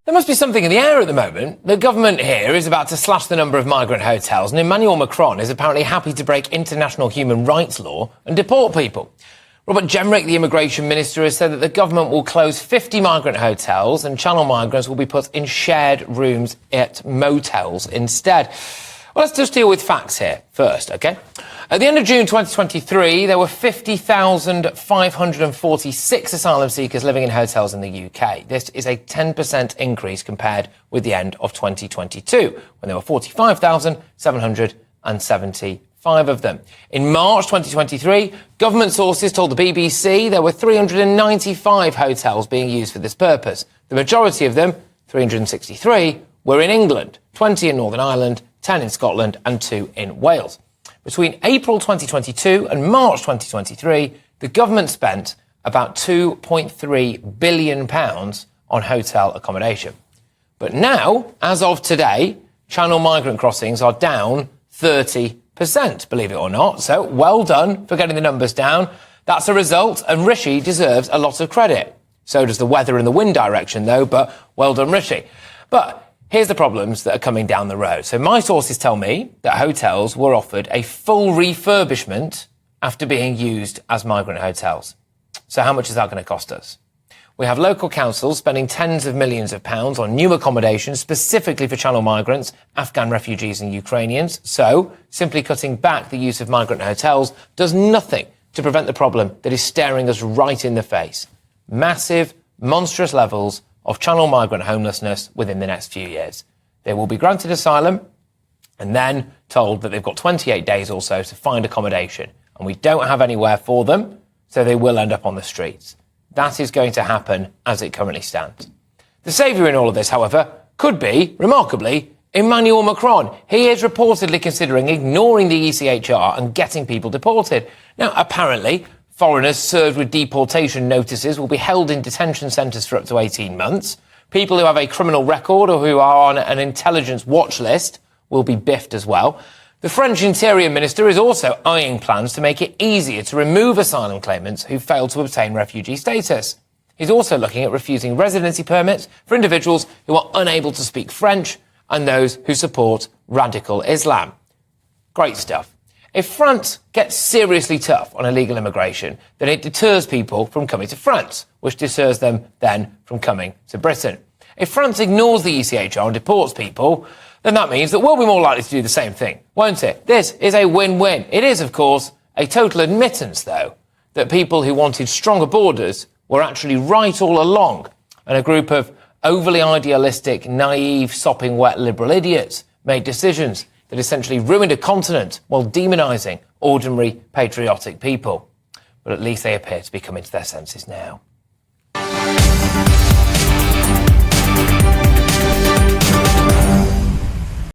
There must be something in the air at the moment. The government here is about to slash the number of migrant hotels, and Emmanuel Macron is apparently happy to break international human rights law and deport people. Robert Jenrick, the immigration minister, has said that the government will close 50 migrant hotels and channel migrants will be put in shared rooms at motels instead. Well, let's just deal with facts here first, OK? At the end of June 2023, there were 50,546 asylum seekers living in hotels in the UK. This is a 10% increase compared with the end of 2022, when there were 45,775 of them. In March 2023, government sources told the BBC there were 395 hotels being used for this purpose. The majority of them, 363, were in England, 20 in Northern Ireland, 10 in Scotland and 2 in Wales. Between April 2022 and March 2023, the government spent about £2.3 billion on hotel accommodation. But now, as of today, channel migrant crossings are down 30%, believe it or not. So well done for getting the numbers down. That's a result, and Rishi deserves a lot of credit. So does the weather and the wind direction, though, but well done, Rishi. But here's the problems that are coming down the road. So my sources tell me that hotels were offered a full refurbishment after being used as migrant hotels. So how much is that going to cost us? We have local councils spending tens of millions of pounds on new accommodation specifically for channel migrants, Afghan refugees and Ukrainians. So simply cutting back the use of migrant hotels does nothing to prevent the problem that is staring us right in the face. Massive, monstrous levels of channel migrant homelessness within the next few years. They will be granted asylum and then told that they've got 28 days or so to find accommodation. And we don't have anywhere for them, so they will end up on the streets. That is going to happen as it currently stands. The saviour in all of this, however, could be, remarkably, Emmanuel Macron. He is reportedly considering ignoring the ECHR and getting people deported. Now, apparently, foreigners served with deportation notices will be held in detention centres for up to 18 months. People who have a criminal record or who are on an intelligence watch list will be biffed as well. The French Interior Minister is also eyeing plans to make it easier to remove asylum claimants who fail to obtain refugee status. He's also looking at refusing residency permits for individuals who are unable to speak French and those who support radical Islam. Great stuff. If France gets seriously tough on illegal immigration, then it deters people from coming to France, which deters them then from coming to Britain. If France ignores the ECHR and deports people, then that means that we'll be more likely to do the same thing, won't it? This is a win-win. It is, of course, a total admittance, though, that people who wanted stronger borders were actually right all along, and a group of overly idealistic, naive, sopping wet liberal idiots made decisions that essentially ruined a continent while demonising ordinary, patriotic people. But at least they appear to be coming to their senses now.